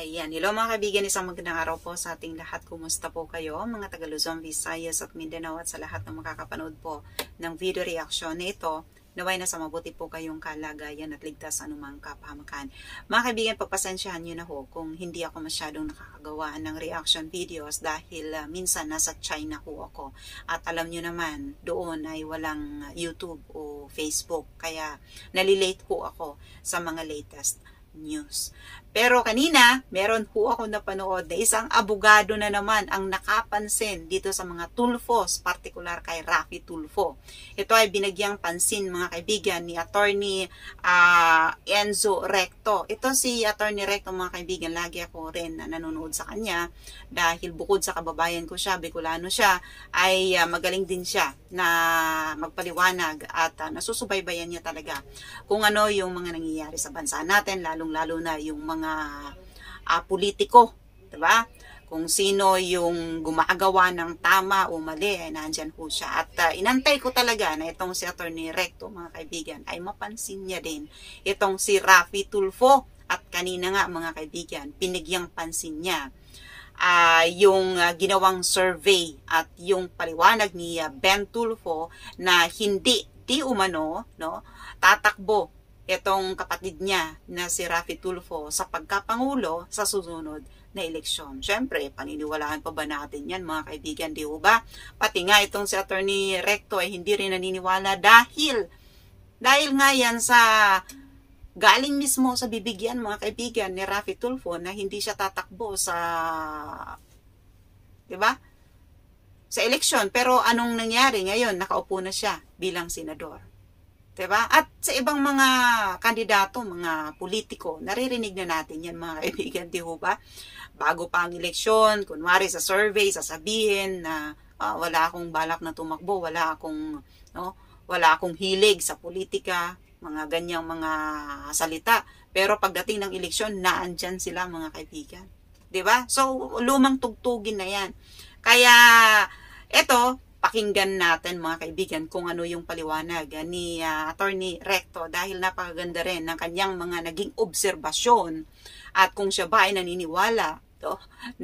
Ayan, hello mga kaibigan, isang magandang araw po sa ating lahat. Kumusta po kayo mga taga Luzon, Visayas at Mindanao at sa lahat ng makakapanood po ng video reaction nito. Naway na sa mabuti po kayong kalagayan at ligtas sa anumang kapahamakan. Mga kaibigan, pagpasensyahan nyo na ho kung hindi ako masyadong nakakagawa ng reaction videos dahil minsan nasa China ho ako. At alam nyo naman, doon ay walang YouTube o Facebook. Kaya nalilate ho ako sa mga latest news. Pero kanina, meron po ako napanood na isang abogado na naman ang nakapansin dito sa mga Tulfos, partikular kay Raffy Tulfo. Ito ay binagyang pansin mga kaibigan ni Attorney Enzo Recto. Ito si Attorney Recto mga kaibigan, lagi ako rin na nanonood sa kanya dahil bukod sa kababayan ko siya, Bicolano siya, ay magaling din siya na magpaliwanag at nasusubaybayan niya talaga kung ano yung mga nangyayari sa bansa natin, lalong-lalo na yung mga politiko, diba? Kung sino yung gumagawa ng tama o mali, ay nandyan po siya. At inantay ko talaga na itong si Attorney Recto, mga kaibigan, ay mapansin niya din itong si Raffy Tulfo. At kanina nga, mga kaibigan, pinigyang pansin niya yung ginawang survey at yung paliwanag ni Ben Tulfo na hindi di umano tatakbo itong kapatid niya na si Raffy Tulfo sa pagkapangulo sa susunod na eleksyon. Siyempre, paniniwalaan pa ba natin yan mga kaibigan, di ba? Pati nga itong si Attorney Recto ay hindi rin naniniwala dahil nga yan sa galing mismo sa bibigyan mga kaibigan ni Raffy Tulfo na hindi siya tatakbo sa, di ba? Sa eleksyon. Pero anong nangyari ngayon? Nakaupo na siya bilang senador. Diba? At sa ibang mga kandidato, mga politiko, naririnig na natin yan mga kaibigan, di ba? Bago pa ang eleksyon, kunwari sa survey, sasabihin na wala akong balak na tumakbo, wala akong hilig sa politika, mga ganyang mga salita. Pero pagdating ng eleksyon, naandyan sila mga kaibigan. Diba? So, lumang tugtugin na yan. Kaya, eto, pakinggan natin mga kaibigan kung ano yung paliwanag ni Attorney Recto dahil napakaganda rin ng kanyang mga naging obserbasyon at kung siya ba ay naniniwala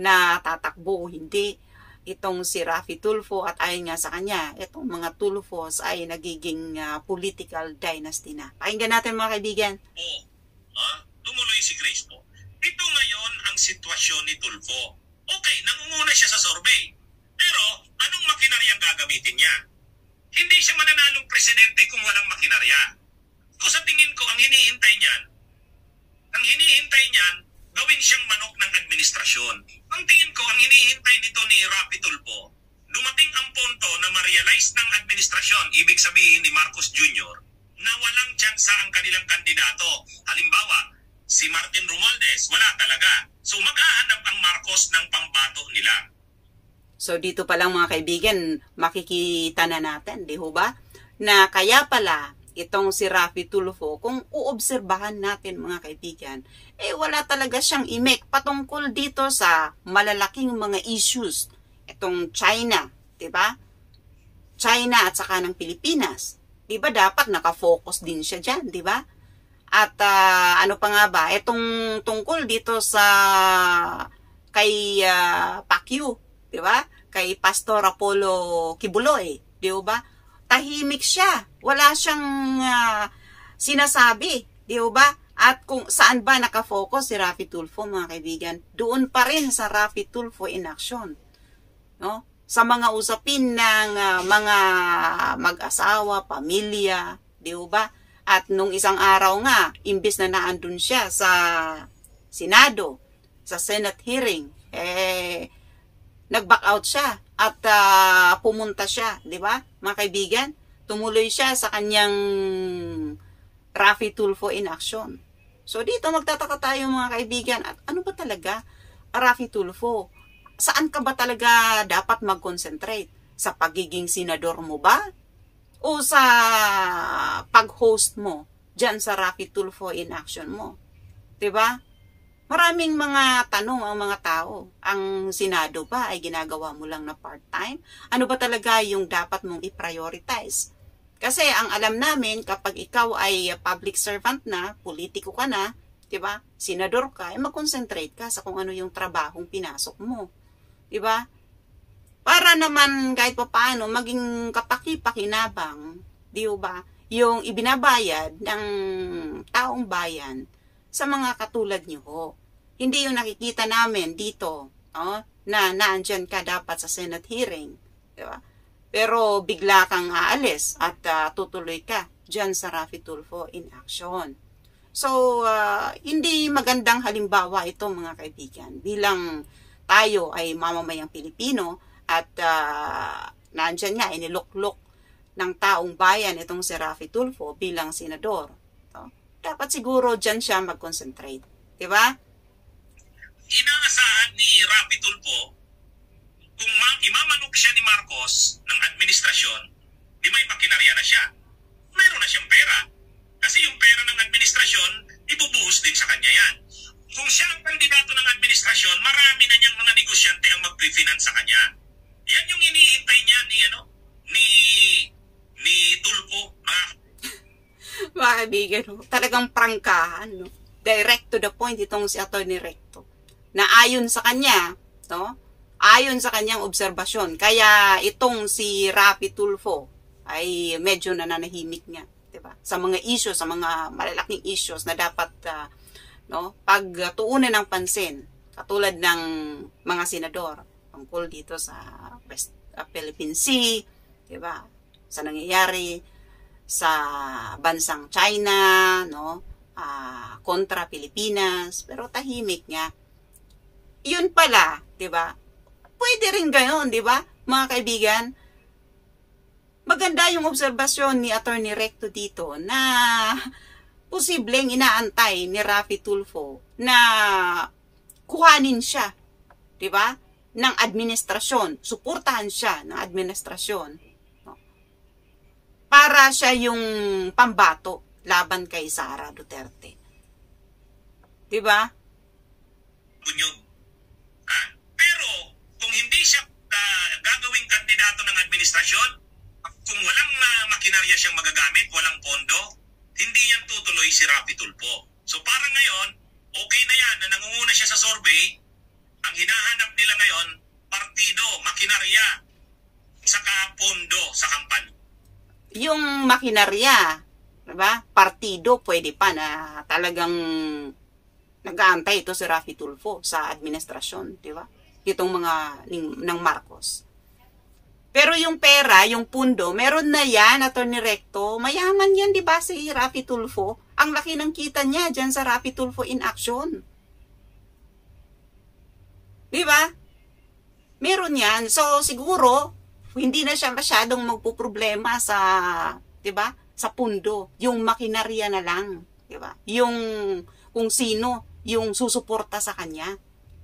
na tatakbo o hindi itong si Raffy Tulfo at ayon nga sa kanya, itong mga Tulfos ay nagiging political dynasty na. Pakinggan natin mga kaibigan. Tumuloy si Grace po. Ito ngayon ang sitwasyon ni Tulfo. Okay, nangunguna siya sa survey. Pero, anong makinarya ang gagamitin niya? Hindi siya mananalong presidente kung walang makinarya. Kung sa tingin ko, ang hinihintay niyan, gawin siyang manok ng administrasyon. Ang tingin ko, ang hinihintay nito ni Raffy Tulfo, dumating ang punto na ma-realize ng administrasyon, ibig sabihin ni Marcos Jr., na walang tsansa ang kanilang kandidato. Halimbawa, si Martin Romualdez, wala talaga. So maghahanap ang Marcos ng pambato nila. So, dito pa lang mga kaibigan, makikita na natin, di ba? Na kaya pala, itong si Raffy Tulfo, kung uobserbahan natin mga kaibigan, wala talaga siyang imik patungkol dito sa malalaking mga issues. Itong China, di ba? China at saka ng Pilipinas. Di ba dapat nakafocus din siya dyan, di ba? At ano pa nga ba, itong tungkol dito sa kay Pacquiao, di ba? Kay Pastor Apollo Kibuloy, di ba? Tahimik siya. Wala siyang sinasabi, di ba? At kung saan ba nakafocus si Raffy Tulfo, mga kaibigan? Doon pa rin sa Raffy Tulfo in action. No? Sa mga usapin ng mga mag-asawa, pamilya, di ba? At nung isang araw nga, imbis na naandun siya sa Senado, sa Senate hearing, nag-back out siya at pumunta siya, di ba? Mga kaibigan, tumuloy siya sa kanyang Raffy Tulfo in action. So dito magtataka tayo mga kaibigan, at ano ba talaga Raffy Tulfo? Saan ka ba talaga dapat mag-concentrate? Sa pagiging senador mo ba? O sa pag-host mo dyan sa Raffy Tulfo in action mo? Di ba? Maraming mga tanong ang mga tao. Ang Senado ba ay ginagawa mo lang na part-time? Ano ba talaga yung dapat mong i-prioritize? Kasi ang alam namin, kapag ikaw ay public servant na, politiko ka na, 'Diba? Senador ka, mag-concentrate ka sa kung ano yung trabahong pinasok mo. 'Diba? Para naman kahit papaano maging kapaki-pakinabang, 'di ba? Yung ibinabayad ng taong bayan sa mga katulad niyo. Hindi yung nakikita namin dito, na naandyan ka dapat sa Senate hearing, 'di ba? Pero bigla kang aalis at tutuloy ka diyan sa Raffy Tulfo in action. So, hindi magandang halimbawa ito mga kaibigan. Bilang tayo ay mamamayang Pilipino at nandyan nga, iniluklok ng taong bayan itong si Raffy Tulfo bilang senador. So, dapat siguro dyan siya mag-concentrate. Diba? Inaasahan ni Raffy Tulfo, kung imamanok siya ni Marcos ng administrasyon, di may makinarya na siya. Meron na siyang pera. Kasi yung pera ng administrasyon, ibubuhos din sa kanya yan. Kung siya ang kandidato ng administrasyon, marami na niyang mga negosyante ang mag-finance sa kanya. Yan yung iniintay niya ni Tulfo. Mga kaibigan, talagang prangkahan. No? Direct to the point itong si Atty. Recto. Na ayon sa kanya, no? Ayon sa kanyang obserbasyon, kaya itong si Raffy Tulfo ay medyo nananahimik nga. Diba? Sa mga issues, sa mga malalaking issues na dapat pagtuunan ng pansin, katulad ng mga senador tungkol dito sa West Philippine Sea, diba? Sa nangyayari sa bansang China, kontra Pilipinas, pero tahimik nga. Yun pala, diba? Pwede rin gayon, diba? Mga kaibigan, maganda yung obserbasyon ni Atty. Recto dito na posibleng inaantay ni Raffy Tulfo na kuhanin siya, 'di ba? Ng administrasyon, suportahan siya ng administrasyon. No? Para siya yung pambato laban kay Sara Duterte. 'Di ba? Bunyog. Pero kung hindi siya gagawing kandidato ng administrasyon, kung walang makinarya siyang magagamit, walang pondo, hindi yan tutuloy si Raffy Tulfo. So parang ngayon, okay na yan na nangunguna siya sa survey. Ang hinahanap nila ngayon, partido, makinarya, saka pondo sa kampanya. Yung makinarya, diba? Partido, pwede pa na talagang nag-aantay ito si Raffy Tulfo sa administrasyon, diba? Itong mga ng Marcos. Pero yung pera, yung pundo, meron na yan, Atty. Recto. Mayaman yan, di ba, si Raffy Tulfo? Ang laki ng kita niya dyan sa Raffy Tulfo in action. Di ba? Meron yan. So, siguro, hindi na siya masyadong magpuproblema sa, di ba, sa pundo. Yung makinarya na lang. Di ba? Yung kung sino, yung susuporta sa kanya.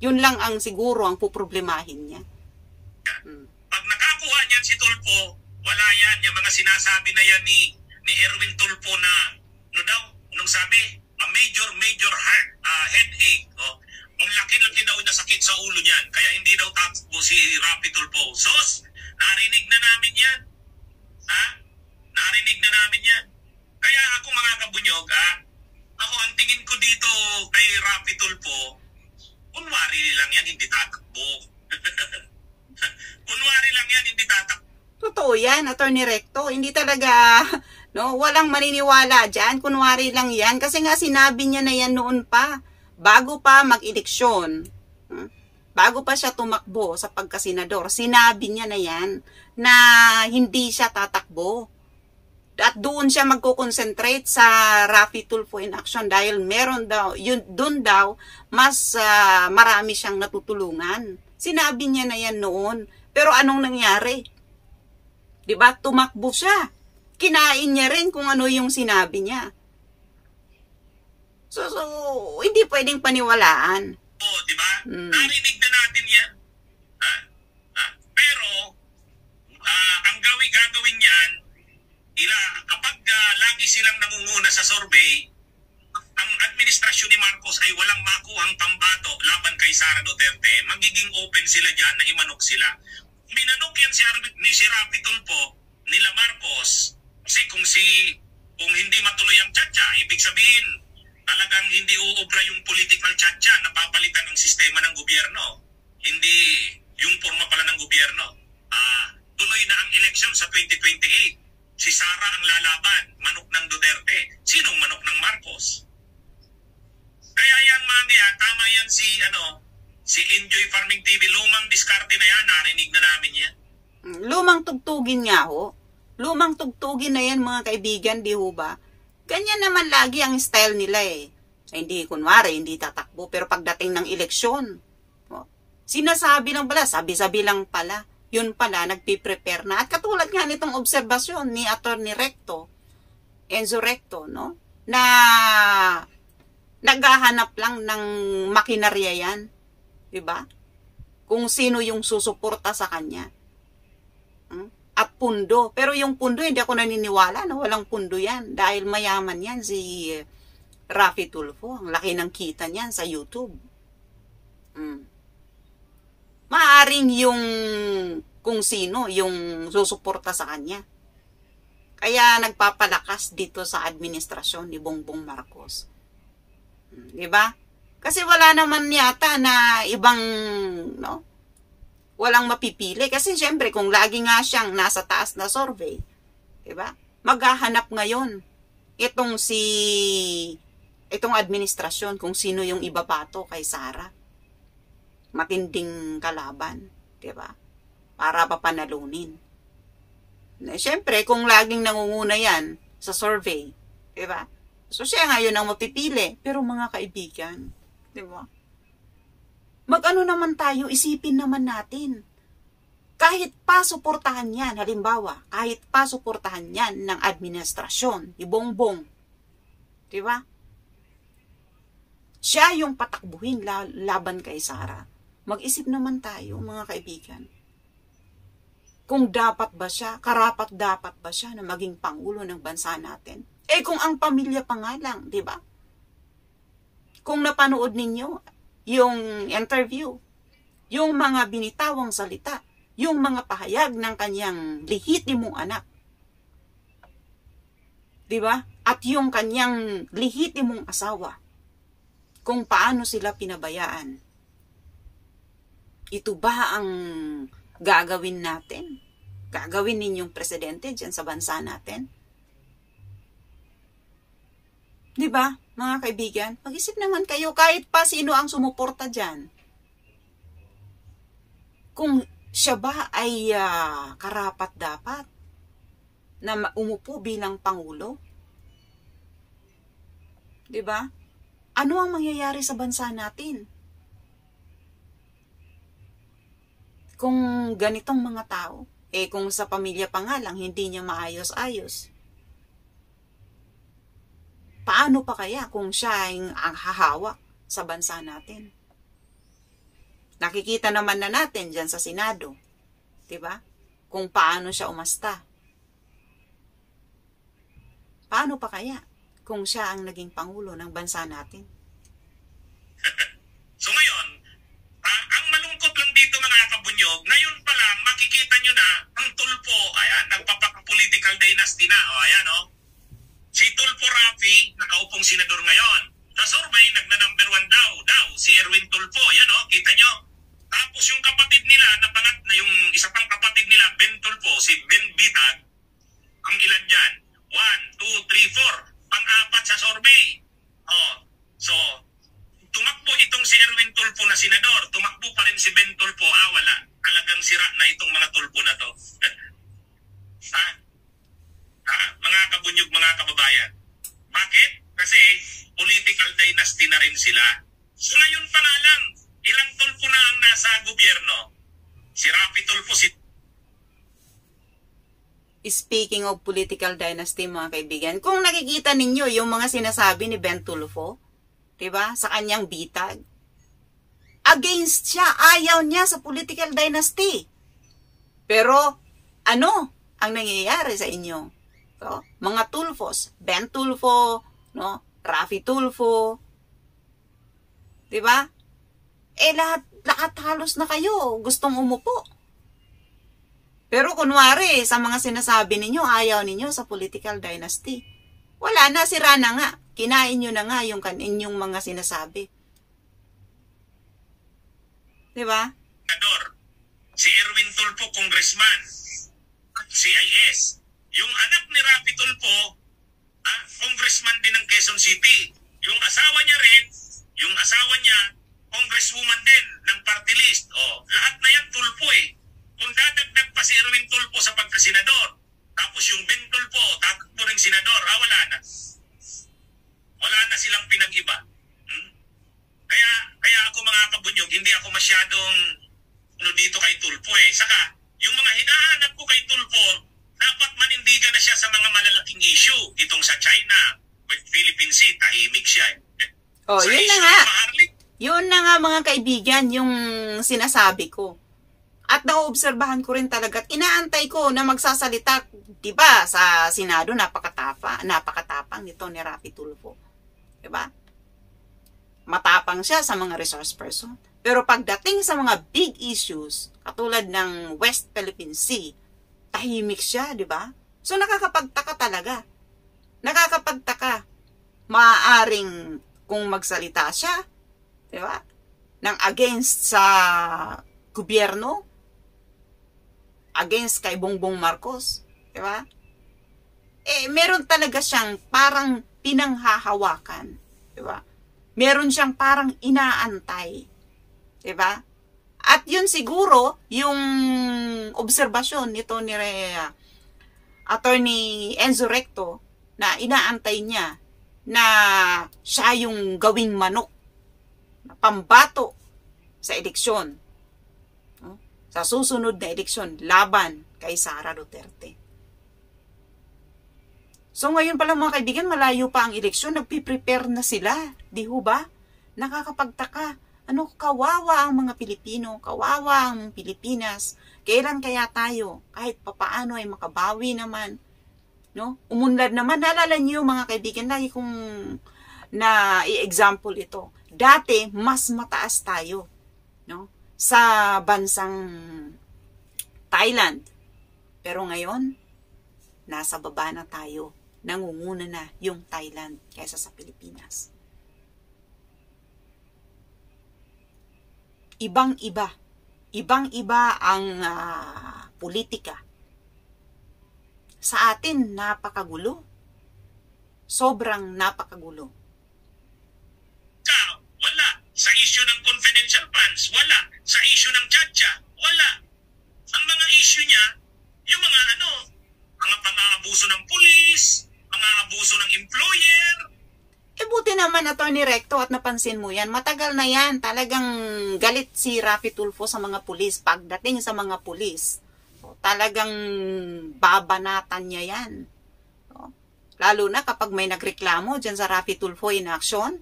Yun lang ang siguro ang puproblemahin niya. Pag nakakuha niyan si Tulfo, wala yan. Yung mga sinasabi na yan ni Erwin Tulfo na, nung sabi, a major headache. Ang laki-laki daw na sakit sa ulo niyan. Kaya hindi daw takbo si Raffy Tulfo. Sos, narinig na namin yan. Narinig na namin yan. Kaya ako mga kabunyog, ako ang tingin ko dito kay Raffy Tulfo, kunwari lang yan, hindi tatakbo. Kunwari lang yan, hindi tatakbo. Totoo yan, Atty. Recto. Hindi talaga, walang maniniwala dyan. Kunwari lang yan. Kasi nga sinabi niya na yan noon pa. Bago pa mag-eleksyon. Bago pa siya tumakbo sa pagkasenador. Sinabi niya na yan na hindi siya tatakbo. At doon siya magko-concentrate sa Raffy Tulfo in action dahil meron daw, doon daw, mas marami siyang natutulungan. Sinabi niya na yan noon. Pero anong nangyari? Diba? Tumakbo siya. Kinain niya rin kung ano yung sinabi niya. So hindi pwedeng paniwalaan. Diba? Narinig na natin yan. Pero, ang gagawin yan, kapag lagi silang nangunguna sa survey, ang administrasyon ni Marcos ay walang makuhang pambato laban kay Sara Duterte, magiging open sila dyan na imanok sila. Minanok yan si Raffy Tulfo nila Marcos kasi kung hindi matuloy ang tiyatya, ibig sabihin Talagang hindi uubra yung political tchatcha na papalitan ng sistema ng gobyerno. Hindi yung forma pala ng gobyerno. Tuloy na ang eleksyon sa 2028. Si Sara ang lalaban, manok ng Duterte. Sinong manok ng Marcos? Kaya yan mamaya, tama yan si Enjoy Farming TV. Lumang diskarte na yan, narinig na namin yan. Lumang tugtugin nga ho. Lumang tugtugin na yan mga kaibigan, di ho ba? Ganyan naman lagi ang style nila eh. Hindi, kunwari, hindi tatakbo. Pero pagdating ng eleksyon, sinasabi lang pala, sabi-sabi lang pala. Yun pala, nagpiprepare na. At katulad nga nitong obserbasyon ni Atty. Recto, Enzo Recto, no? Na naghahanap lang ng makinarya yan. Diba? Kung sino yung susuporta sa kanya. At pundo. Pero yung pundo, hindi ako naniniwala na walang pundo yan. Dahil mayaman yan si Raffy Tulfo. Ang laki ng kita niyan sa YouTube. Maaring yung kung sino yung susuporta sa kanya. Kaya nagpapalakas dito sa administrasyon ni Bongbong Marcos. Diba? Kasi wala naman yata na ibang, no? Walang mapipili. Kasi syempre, kung lagi nga siyang nasa taas na survey, diba? Maghahanap ngayon itong administrasyon kung sino yung ibabato kay Sara. Matinding kalaban, diba? Para papanalunin. Syempre, kung laging nangunguna yan sa survey, diba? So, siya ngayon ang mapipili. Pero mga kaibigan, diba? Mag-ano naman tayo, isipin naman natin. Kahit pa suportahan yan, halimbawa, kahit pa suportahan yan ng administrasyon, ni Bongbong, diba? Siya yung patakbuhin laban kay Sara. Mag-isip naman tayo, mga kaibigan. Kung dapat ba siya, karapat-dapat ba siya na maging pangulo ng bansa natin? Eh kung ang pamilya pa nga lang, diba? Kung napanood ninyo yung interview, yung mga binitawang salita, yung mga pahayag ng kanyang lehitimong anak, diba? At yung kanyang lehitimong asawa, kung paano sila pinabayaan. Ito ba ang gagawin natin? Gagawin ninyong presidente dyan sa bansa natin? Diba, mga kaibigan? Mag-isip naman kayo kahit pa sino ang sumuporta dyan. Kung siya ba ay karapat-dapat na umupo bilang pangulo? Diba? Ano ang mangyayari sa bansa natin? Kung ganitong mga tao, kung sa pamilya pa nga lang, hindi niya maayos-ayos. Paano pa kaya kung siya ang hahawak sa bansa natin? Nakikita naman na natin dyan sa Senado, diba? Kung paano siya umasta. Paano pa kaya kung siya ang naging pangulo ng bansa natin? So ngayon, ang malungkot lang dito mga kabunyog, ngayon pa lang makikita nyo na ang Tulfo, ayan, nagpapaka-political dynasty na. O ayan o. Si Tulfo Raffy, nakaupong senador ngayon. Sa survey, nagna-number 1 daw, si Erwin Tulfo. Yan o, kita nyo. Tapos yung kapatid nila, yung isa pang kapatid nila, Ben Tulfo, si Ben Bitag, ang ilan dyan? 1, 2, 3, 4. Pang-apat sa survey. So, tumakbo itong si Erwin Tulfo na senador. Tumakbo pa rin si Ben Tulfo. Wala. Talagang sira na itong mga Tulfo na to. Mga kabunyog, mga kababayan. Bakit? Kasi political dynasty na rin sila. So ngayon pa nga lang, ilang Tulfo na ang nasa gobyerno? Si Raffy Tulfo, Speaking of political dynasty, mga kaibigan, kung nakikita ninyo yung mga sinasabi ni Ben Tulfo, diba, sa kanyang bitag, against siya, ayaw niya sa political dynasty. Pero, ano ang nangyayari sa inyo? So, mga Tulfos, Ben Tulfo, no, Raffy Tulfo, diba? Lahat halos na kayo gustong umupo. Pero kunwari, sa mga sinasabi ninyo, ayaw ninyo sa political dynasty. Wala na, sira na nga. Kinain nyo na nga yung inyong mga sinasabi. Diba? Si Erwin Tulfo, congressman, CIS. Yung anak ni Rapi Tulfo, congressman din ng Quezon City. Yung asawa niya rin, congresswoman din ng party list. Lahat na yan Tulfo eh. Kung dadagdag pa si Erwin Tulfo sa pagkasenador, tapos yung Ben Tulfo, tatakbo ng senador, wala na. Wala na silang pinag-iba. Kaya ako mga kabunyog, hindi ako masyadong dito kay Tulfo eh. Saka, yung mga hinahanap ko kay Tulfo, dapat manindigan na siya sa mga malalaking issue. Itong sa China, with Philippine Sea, tahimik siya eh. Yun na nga. Yun na nga mga kaibigan, yung sinasabi ko. At naoobserbahan ko rin talaga at inaantay ko na magsasalita, 'di ba? Sa Senado napakatapang nito ni Rapi Tulfo. 'Di ba? Matapang siya sa mga resource person. Pero pagdating sa mga big issues, katulad ng West Philippine Sea, tahimik siya, 'di ba? So nakakapagtaka talaga. Nakakapagtaka. Maaaring kung magsalita siya, 'di ba? Nang against sa gobyerno, against kay Bongbong Marcos, di ba? Meron talaga siyang parang pinanghahawakan, di ba? Meron siyang parang inaantay, di ba? At yun siguro, yung obserbasyon nito ni Attorney Enzo Recto, na inaantay niya na siya yung gawing manok, na pambato sa eleksyon. Sa susunod na eleksyon, laban kay Sara Duterte. So ngayon pala mga kaibigan, malayo pa ang eleksyon, nagpiprepare na sila. Di ho ba? Nakakapagtaka. Kawawa ang mga Pilipino, kawawa ang Pilipinas. Kailan kaya tayo, kahit papaano ay makabawi naman? No? Umunlad naman. Naalala niyo mga kaibigan, lagi kong na-i-example ito. Dati, mas mataas tayo. No? Sa bansang Thailand. Pero ngayon, nasa baba na tayo. Nangunguna na yung Thailand kaysa sa Pilipinas. Ibang-iba. Ibang-iba ang politika. Sa atin, napakagulo. Sobrang napakagulo. Wala. Sa issue ng confidential funds, wala. Sa issue ng tiyatya, wala. Ang mga issue niya, yung mga mga pang-aabuso ng pulis, mga abuso ng employer. Buti naman, Attorney Recto, at napansin mo yan, matagal na yan, talagang galit si Rapi Tulfo sa mga pulis. Pagdating sa mga pulis, talagang babanatan niya yan. Lalo na kapag may nagreklamo dyan sa Rapi Tulfo in action,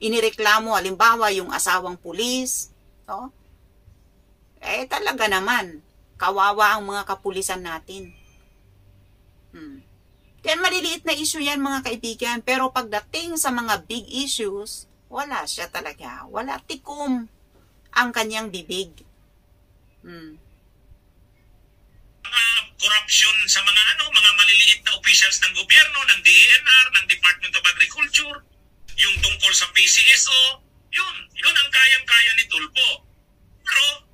inireklamo, halimbawa, yung asawang pulis, talaga naman, kawawa ang mga kapulisan natin. Kaya maliliit na issue yan mga kaibigan, pero pagdating sa mga big issues, wala siya talaga. Wala, tikom ang kanyang bibig. Corruption sa mga mga maliliit na officials ng gobyerno, ng DENR, ng Department of Agriculture, yung tungkol sa PCSO, yun ang kayang-kaya ni Tulfo. Pero,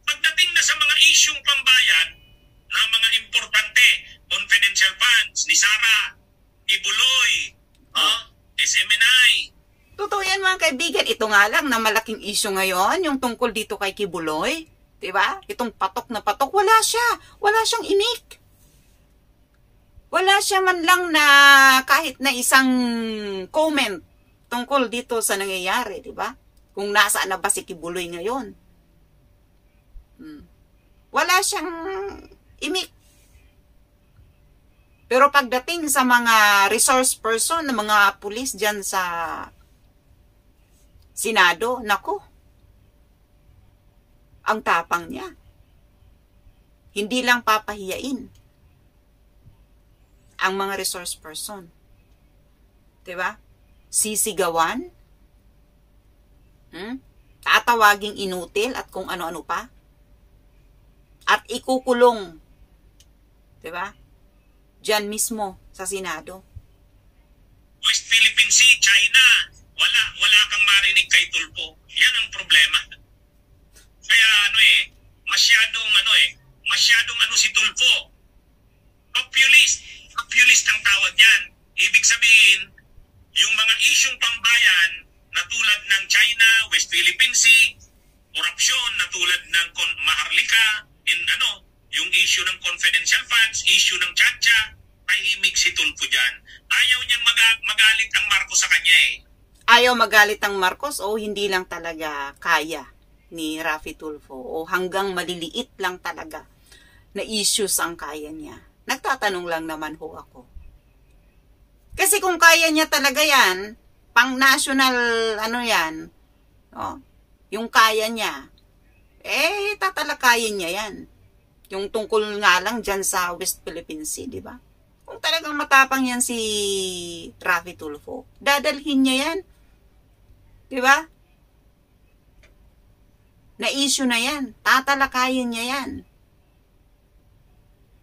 pagdating na sa mga isyung pambayan, na mga importante, confidential funds, ni Sara, Ibuloy, SMNI. Totoo yan mga kaibigan, ito nga lang na malaking issue ngayon, yung tungkol dito kay Kibuloy, diba? Itong patok na patok, wala siya. Wala siyang imik. Wala siya man lang na kahit na isang comment tungkol dito sa nangyayari, diba? Kung nasaan na ba si Kibuloy ngayon. Wala siyang imik. Pero pagdating sa mga resource person, ng mga pulis dyan sa Senado, nako, ang tapang niya. Hindi lang papahiyain ang mga resource person. Diba? Sisigawan, tatawaging inutil at kung ano-ano pa. At ikukulong, diba? Diyan mismo sa Senado. China, wala kang marinig kay Tulfo. Yan ang problema. Kaya masyadong si Tulfo. Populist ang tawag yan. Ibig sabihin, yung mga isyong pambayan na tulad ng China, West Philippine Sea, korupsyon na tulad ng Maharlika, yung issue ng confidential funds, issue ng Chacha, tahimik si Tulfo dyan. Ayaw niyang magalit ang Marcos sa kanya eh. Ayaw magalit ang Marcos o hindi lang talaga kaya ni Raffy Tulfo o hanggang maliliit lang talaga na issues ang kaya niya. Nagtatanong lang naman ho ako. Kasi kung kaya niya talaga yan, pang national yan, yung kaya niya, tatalakayin niya yan. Yung tungkol nga lang dyan sa West Philippine Sea, di ba? Kung talagang matapang yan si Raffy Tulfo, dadalhin niya yan. Di ba? Na issue na yan. Tatalakayin niya yan.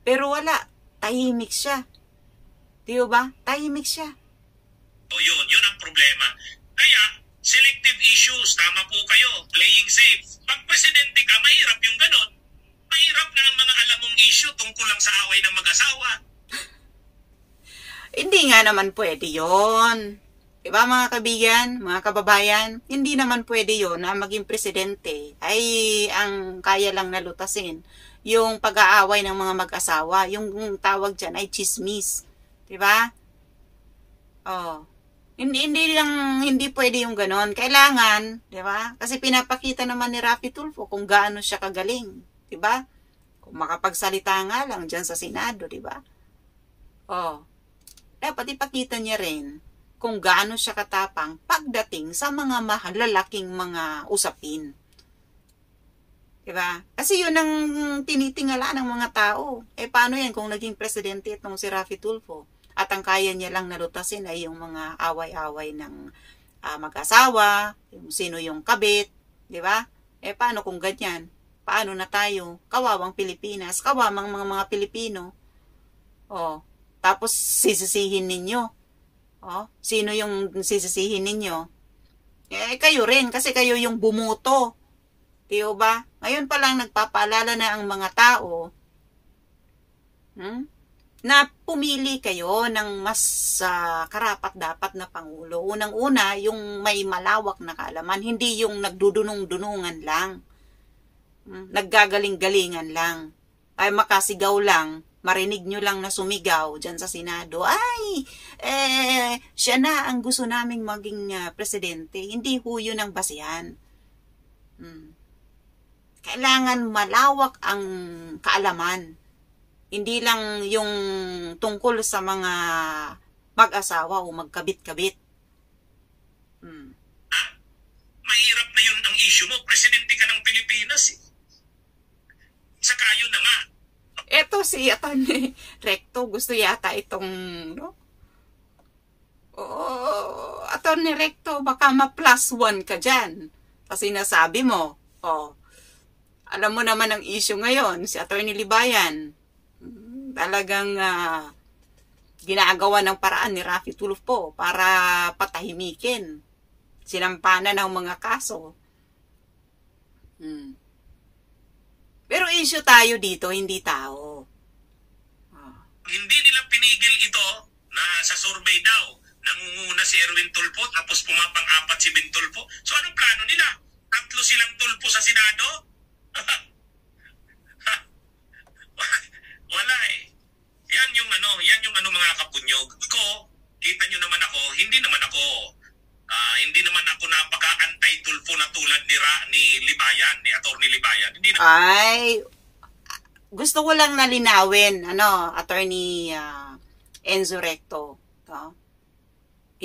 Pero wala. Tahimik siya. Di ba? Tahimik siya. Yun ang problema. Kaya, selective issues, tama po kayo, playing safe. Pag presidente ka, mahirap yung ganon. Mahirap na ang mga alam mong issue tungkol lang sa away ng mag-asawa. Hindi nga naman pwede yon. Diba mga kaibigan, mga kababayan, hindi naman pwede yon na maging presidente ay ang kaya lang nalutasin yung pag-aaway ng mga mag-asawa. Yung tawag dyan ay chismis. Diba? Hindi pwede yung ganon. Kailangan, diba? Kasi pinapakita naman ni Raffy Tulfo kung gaano siya kagaling. Diba? Kung makapagsalita nga lang dyan sa Senado, diba? Dapat ipakita niya rin kung gaano siya katapang pagdating sa mga malalaking mga usapin. Diba? Kasi yun ang tinitingala ng mga tao. Paano yan kung naging presidente itong si Raffy Tulfo? At ang kaya niya lang nalutasin ay yung mga away-away ng mag-asawa, yung sino yung kabit, di ba? Paano kung ganyan? Paano na tayo? Kawawang Pilipinas, kawawang mga Pilipino. Tapos sisisihin ninyo. Sino yung sisisihin ninyo? Kayo rin, kasi kayo yung bumuto. Di ba? Ngayon pa lang nagpapaalala na ang mga tao, na pumili kayo ng mas karapat-dapat na Pangulo. Unang-una, yung may malawak na kaalaman, hindi yung nagdudunong-dunungan lang. Naggagaling-galingan lang. Ay makasigaw lang, marinig nyo lang na sumigaw dyan sa Senado, siya na ang gusto naming maging presidente. Hindi ho yun ang basihan. Kailangan malawak ang kaalaman. Hindi lang yung tungkol sa mga mag-asawa o magkabit-kabit. Mahirap na yun ang issue mo. Presidente ka ng Pilipinas eh. Saka yun na nga. Eto si Atty. Recto, gusto yata itong, Atty. Recto, baka ma+1 ka dyan. Kasi nasabi mo, alam mo naman ang issue ngayon, si Atty. Libayan. Talagang ginagawa ng paraan ni Raffy Tulfo para patahimikin. Sinampanan ng mga kaso. Pero issue tayo dito, hindi tao. Hindi nila pinigil ito na sa survey daw, nangunguna si Erwin Tulfo tapos pumapang-apat si Ben Tulfo. So anong plano nila? 3 silang Tulfo sa Senado? Wala eh. Yan yung mga kapunyog. Kita nyo naman ako, hindi naman ako napaka-anti-Tulfo na tulad ni Libayan, ni Atty. Libayan. Hindi naman. Gusto ko lang nalinawin, Atty. Enzo Recto.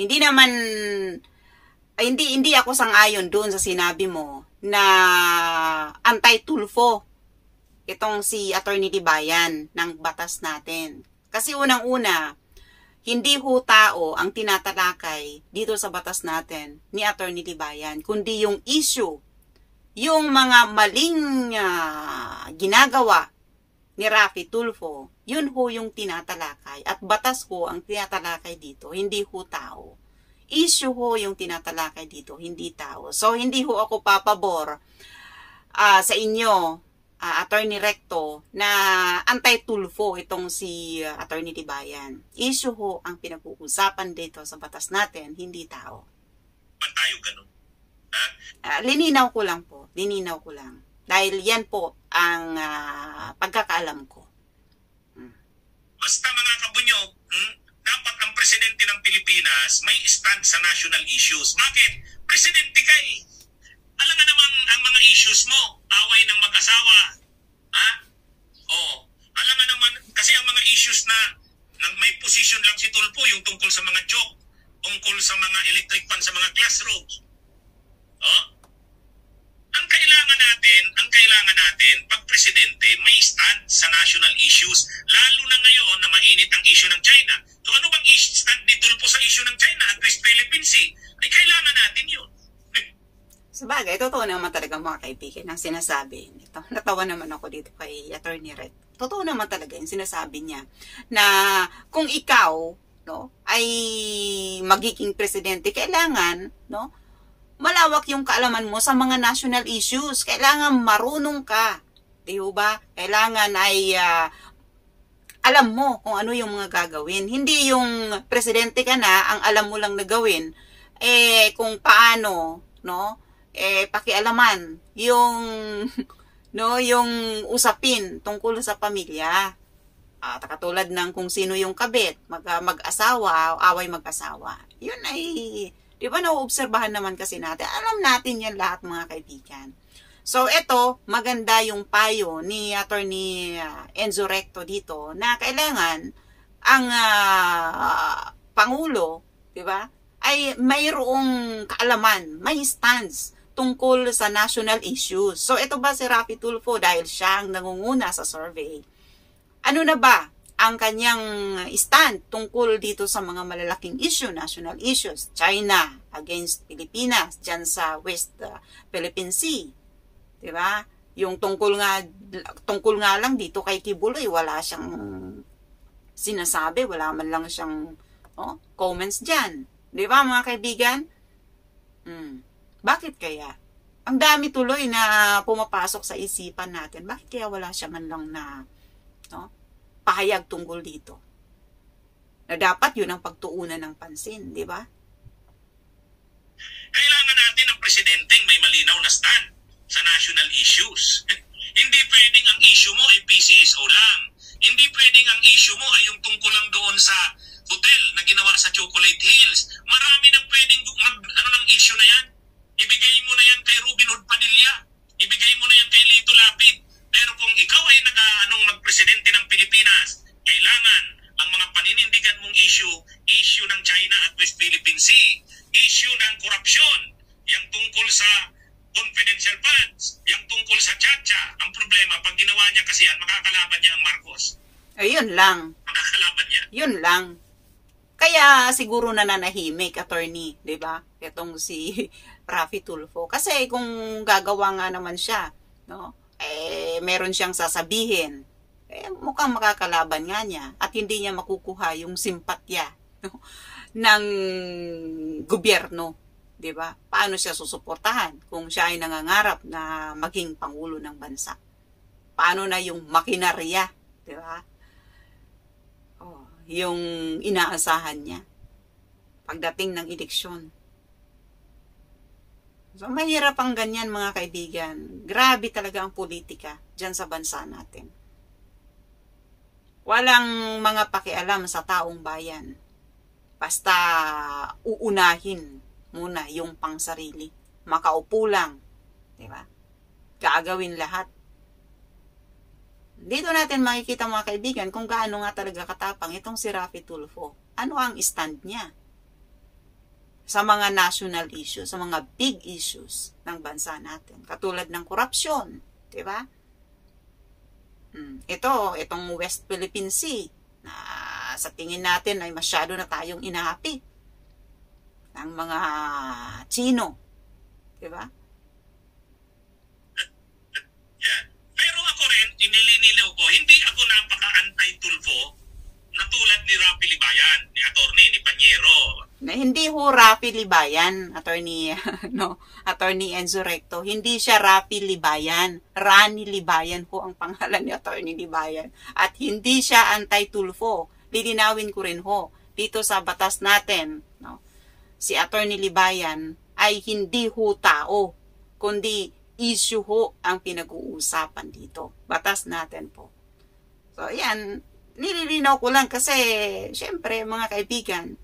Hindi ako sang-ayon doon sa sinabi mo na anti-Tulfo itong si Atty. Libayan ng batas natin. Kasi unang-una, hindi ho tao ang tinatalakay dito sa batas natin ni Atty. Libayan, kundi yung issue, yung mga maling ginagawa ni Raffy Tulfo, yun ho yung tinatalakay. At batas ho ang tinatalakay dito, hindi ho tao. Issue ho yung tinatalakay dito, hindi tao. So, hindi ho ako papabor sa inyo, Attorney Recto, na anti-Tulfo itong si Attorney Tibayan. Issue ho ang pinag-uusapan dito sa batas natin, hindi tao. Tayo ganun. Lininaw ko lang po. Lininaw ko lang. Dahil yan po ang pagkakaalam ko. Basta mga kabunyog, dapat ang presidente ng Pilipinas may stand sa national issues. Bakit? Presidente ka eh. Alam nga naman ang mga issues mo, away ng mag-asawa. Ha? Oo. Alam nga naman, kasi ang mga issues na may position lang si Tulfo, yung tungkol sa mga joke, tungkol sa mga electric fan sa mga classrooms. Oh? Ang kailangan natin, pag presidente, may stand sa national issues, lalo na ngayon na mainit ang issue ng China. So ano bang stand ni Tulfo sa issue ng China at West Philippine Sea? Ay kailangan natin yun. Sabagay, totoo naman talaga mga kaibigan ang sinasabi nito. Natawa naman ako dito kay Attorney Red. Totoo naman talaga yung sinasabi niya na kung ikaw ay magiging presidente, kailangan malawak yung kaalaman mo sa mga national issues. Kailangan marunong ka. Di ba? Kailangan ay alam mo kung ano yung mga gagawin. Hindi yung presidente ka na, ang alam mo lang na gawin, kung paano, pakialaman yung, yung usapin tungkol sa pamilya. Katulad ng kung sino yung kabit, mag-asawa, away mag-asawa. Yun ay, di ba, nauobserbahan naman kasi natin. Alam natin yan lahat mga kaibigan. So, ito, maganda yung payo ni Attorney Enzo Recto dito na kailangan ang Pangulo, di ba, ay mayroong kaalaman, may stance tungkol sa national issues. So, ito ba si Raffy Tulfo dahil siya ang nangunguna sa survey? Ano na ba ang kanyang stand tungkol dito sa mga malalaking issue, national issues? China against Pilipinas, dyan sa West Philippine Sea. Diba? Yung tungkol nga lang dito kay Kibuloy, wala siyang sinasabi, wala man lang siyang comments dyan. Diba mga kaibigan? Bakit kaya? Ang dami tuloy na pumapasok sa isipan natin. Bakit kaya wala siya man lang na pahayag tungkol dito? Na dapat yun ang pagtuunan ng pansin, di ba? Kailangan natin ang presidenteng may malinaw na stand sa national issues. Hindi pwedeng ang issue mo ay PCSO lang. Hindi pwedeng ang issue mo ay yung tungkol lang doon sa hotel na ginawa sa Chocolate Hills. Marami nang pwedeng ng issue na yan. Ibigay mo na yan kay Robin Hood Padilla. Ibigay mo na yan kay Lito Lapid. Pero kung ikaw ay magpresidente ng Pilipinas, kailangan ang mga paninindigan mong issue ng China at West Philippine Sea, issue ng korupsyon, yung tungkol sa confidential funds, yung tungkol sa Chacha. Ang problema, pag ginawa niya kasi yan, makakalaban niya ang Marcos. Ayun lang. Makakalaban niya. Yun lang. Kaya siguro nananahimik, attorney, di ba? Itong si Raffy Tulfo. Kasi kung gagawa nga naman siya, meron siyang sasabihin, mukhang makakalaban nga niya at hindi niya makukuha yung simpatya ng gobyerno, di ba? Paano siya susuportahan kung siya ay nangangarap na maging pangulo ng bansa? Paano na yung makinarya, di ba? Yung inaasahan niya pagdating ng eleksyon. So, mahirap ang ganyan mga kaibigan. Grabe talaga ang politika dyan sa bansa natin. Walang mga pakialam sa taong bayan. Basta uunahin muna yung pangsarili. Makaupo lang. Diba? Gagawin lahat. Dito natin makikita mga kaibigan kung gaano nga talaga katapang itong si Raffy Tulfo. Ano ang stand niya sa mga national issues, sa mga big issues ng bansa natin. Katulad ng korupsyon, di ba? Itong West Philippine Sea, na sa tingin natin ay masyado na tayong inahapi ng mga Chino, di ba? Pero ako rin, inilinilaw ko, hindi ako napaka-anti-Tulfo na katulad ni Rapi Libayan, ni Attorney, ni Panyero. Na hindi ho Rapi Libayan, Attorney, no, Attorney Enzo Recto. Hindi siya Rapi Libayan. Rani Libayan ho ang pangalan ni Attorney Libayan. At hindi siya anti-Tulfo. Lilinawin ko rin ho dito sa batas natin, no. Si Attorney Libayan ay hindi ho tao, kundi issue ho ang pinag-uusapan dito. Batas natin po. So, yan. Nililinaw ko lang kasi, syempre, mga kaibigan,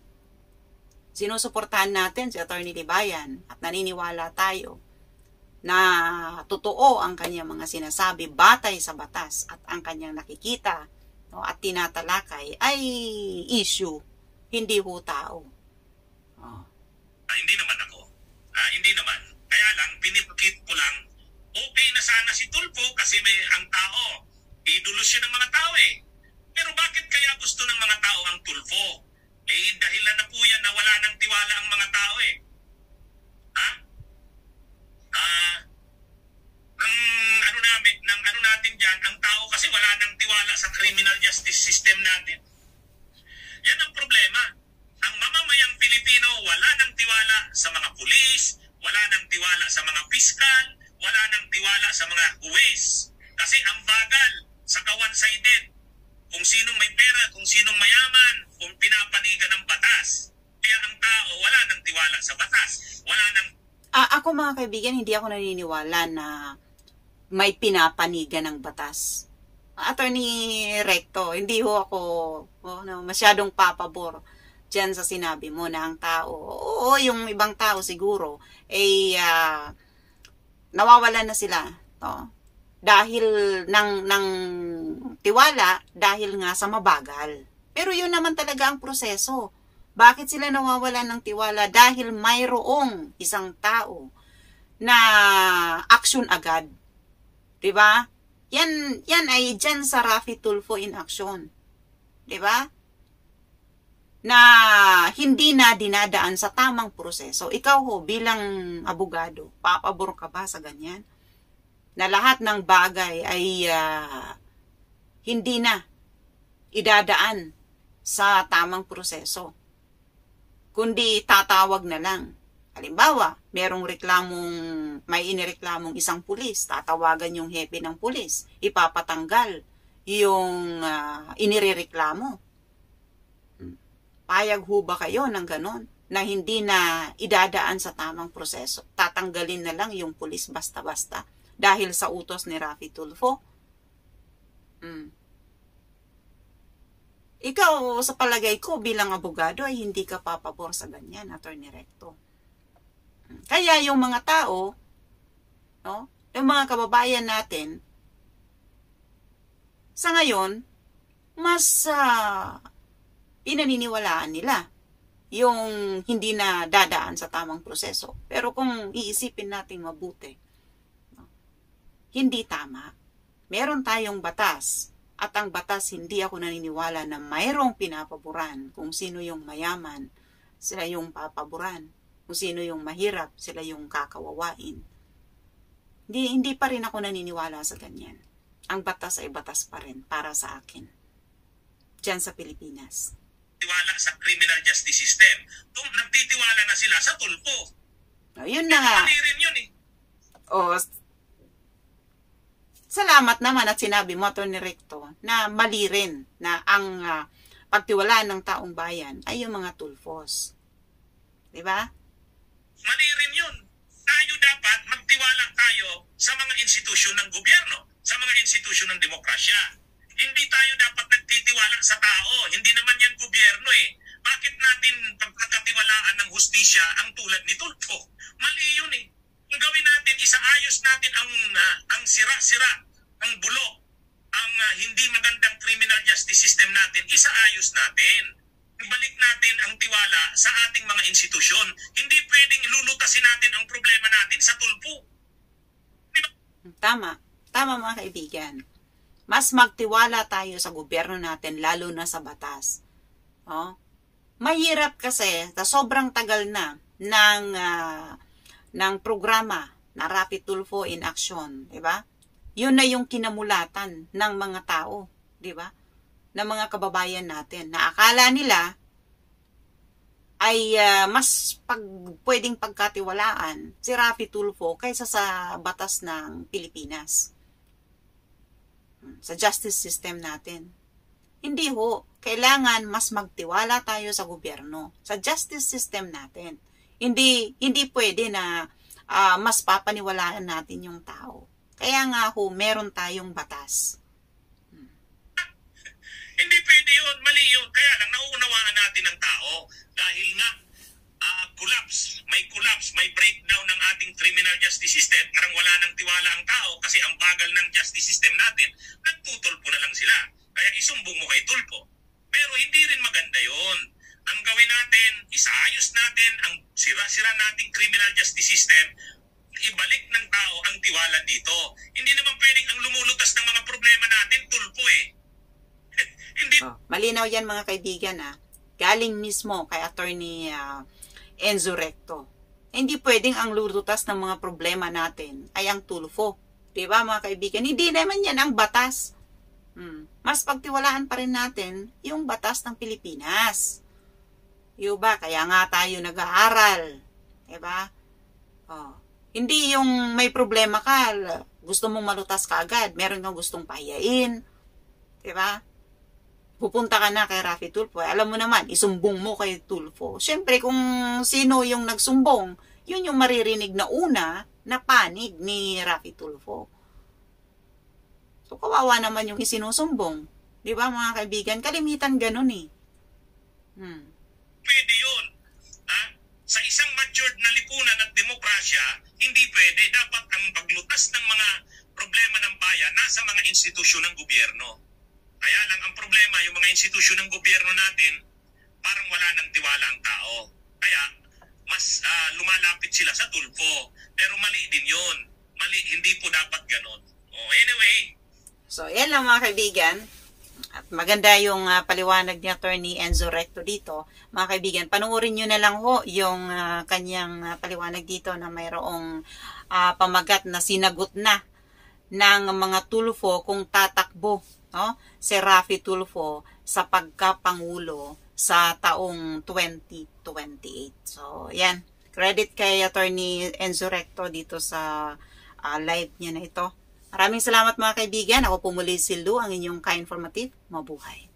sinusuportahan natin si Attorney Libayan at naniniwala tayo na totoo ang kanyang mga sinasabi batay sa batas at ang kanyang nakikita, no, at tinatalakay ay issue, hindi ho tao. Oh. Hindi naman ako. Hindi naman. Kaya lang, pinipakit ko lang, okay na sana si Tulfo kasi may ang tao. Idulos siya ng mga tao eh. Pero bakit kaya gusto ng mga tao ang Tulfo? Eh, dahilan na po yan na wala nang tiwala ang mga tao eh. Ang ano natin dyan, ang tao kasi wala nang tiwala sa criminal justice system natin. Yan ang problema. Ang mamamayang Pilipino wala nang tiwala sa mga pulis, wala nang tiwala sa mga piskal, wala nang tiwala sa mga huwes. Kasi ang bagal sa one-sided. Kung sinong may pera, kung sinong mayaman, kung pinapanigan ng batas. Kaya ang tao wala nang tiwala sa batas. Wala nang... Ako mga kaibigan, hindi ako naniniwala na may pinapanigan ng batas. Attorney Recto, hindi ho ako masyadong papabor dyan sa sinabi mo na ang tao, oo, yung ibang tao siguro, ay nawawalan na sila, no? Dahil ng tiwala, dahil nga sa mabagal. Pero yun naman talaga ang proseso. Bakit sila nawawalan ng tiwala? Dahil mayroong isang tao na action agad. Diba? Yan ay dyan sa Rafi Tulfo in action. Diba? Na hindi na dinadaan sa tamang proseso. Ikaw ho, bilang abogado, papabor ka ba sa ganyan? Na lahat ng bagay ay hindi na idadaan sa tamang proseso. Kundi tatawag na lang. Halimbawa, may inireklamong isang pulis, tatawagan yung hepe ng pulis, ipapatanggal yung inireklamo. Payag ho ba kayo ng ganon? Na hindi na idadaan sa tamang proseso. Tatanggalin na lang yung pulis basta-basta dahil sa utos ni Rafi Tulfo. Ikaw, sa palagay ko, bilang abogado, ay hindi ka papabor sa ganyan, Attorney Recto. Kaya yung mga tao, no, yung mga kababayan natin, sa ngayon, mas pinaniniwalaan nila yung hindi na dadaan sa tamang proseso. Pero kung iisipin natin mabuti, no, hindi tama. Meron tayong batas. At ang batas, hindi ako naniniwala na mayroong pinapaboran. Kung sino yung mayaman, sila yung papaboran. Kung sino yung mahirap, sila yung kakawawain. Hindi pa rin ako naniniwala sa ganyan. Ang batas ay batas pa rin para sa akin. Diyan sa Pilipinas. Tiwala sa criminal justice system. Nagtitiwala na sila sa Tulfo. Yun na nga. Mali rin yun eh. Salamat naman at sinabi mo, Atty. Recto, na mali rin na ang pagtiwalaan ng taong bayan ay yung mga Tulfos. Diba? Mali rin yun. Tayo dapat magtiwala tayo sa mga institusyon ng gobyerno, sa mga institusyon ng demokrasya. Hindi tayo dapat nagtitiwala sa tao. Hindi naman yan gobyerno eh. Bakit natin pagkakatiwalaan ng hustisya ang tulad ni Tulfo? Mali yun eh. Kung gawin natin, isaayos natin ang sira-sira, ang bulok, ang hindi magandang criminal justice system natin, isaayos natin. Balik natin ang tiwala sa ating mga institusyon. Hindi pwedeng ilulutasin natin ang problema natin sa Tulfo. Diba? Tama mga kaibigan. Mas magtiwala tayo sa gobyerno natin, lalo na sa batas. Mahirap kasi, sobrang tagal na ng programa na Rafi Tulfo in action, di ba? Yun na yung kinamulatan ng mga tao, di ba? ng mga kababayan natin na akala nila ay mas pwedeng pagkatiwalaan si Raffy Tulfo kaysa sa batas ng Pilipinas. Sa justice system natin. Hindi ho. Kailangan mas magtiwala tayo sa gobyerno, sa justice system natin. Hindi pwede na mas papaniwalaan natin yung tao. Kaya nga ho, meron tayong batas. Hindi pwede yun, mali yun. Kaya lang nauunawaan natin ang tao dahil nga may breakdown ng ating criminal justice system. Parang wala nang tiwala ang tao kasi ang bagal ng justice system natin, nagtutulpo na lang sila. Kaya isumbong mo kay Tulfo. Pero hindi rin maganda yon. Ang gawin natin, isaayos natin ang sira-sira nating criminal justice system, ibalik ng tao ang tiwala dito. Hindi naman pwedeng ang lumulutas ng mga problema natin, Tulfo eh. Hindi. Malinaw yan mga kaibigan galing mismo kay Attorney Enzo Recto. Hindi pwedeng ang lulutas ng mga problema natin ay ang Tulfo. Diba mga kaibigan? Hindi naman yan ang batas. Mas pagtiwalaan pa rin natin yung batas ng Pilipinas. Diba? Kaya nga tayo nag-aaral. Diba? Hindi yung may problema ka, gusto mong malutas ka agad, meron kang gustong pahiyain. Diba? Pupunta ka na kay Raffy Tulfo. Alam mo naman, isumbong mo kay Tulfo. Siyempre, kung sino yung nagsumbong, yun yung maririnig na una na panig ni Raffy Tulfo. So, kawawa naman yung isinusumbong. Di ba, mga kaibigan? Kalimitan ganun eh. Pwede yun. Sa isang matured na lipunan at demokrasya, hindi pwede. Dapat ang paglutas ng mga problema ng bayan nasa mga institusyon ng gobyerno. Kaya lang ang problema, yung mga institusyon ng gobyerno natin, parang wala nang tiwala ang tao. Kaya, mas lumalapit sila sa Tulfo. Pero mali din yun. Mali, hindi po dapat ganon. Anyway. So, yan lang mga kaibigan. At maganda yung paliwanag ni Attorney Enzo Recto dito. Mga kaibigan, panoorin nyo na lang ho yung kanyang paliwanag dito na mayroong pamagat na sinagot na ng mga Tulfo kung tatakbo si Raffy Tulfo sa pagkapangulo sa taong 2028. So, yan. Credit kay Attorney Enzo Recto dito sa live niya na ito. Maraming salamat mga kaibigan. Ako po muli si Lu, ang inyong ka-informative. Mabuhay.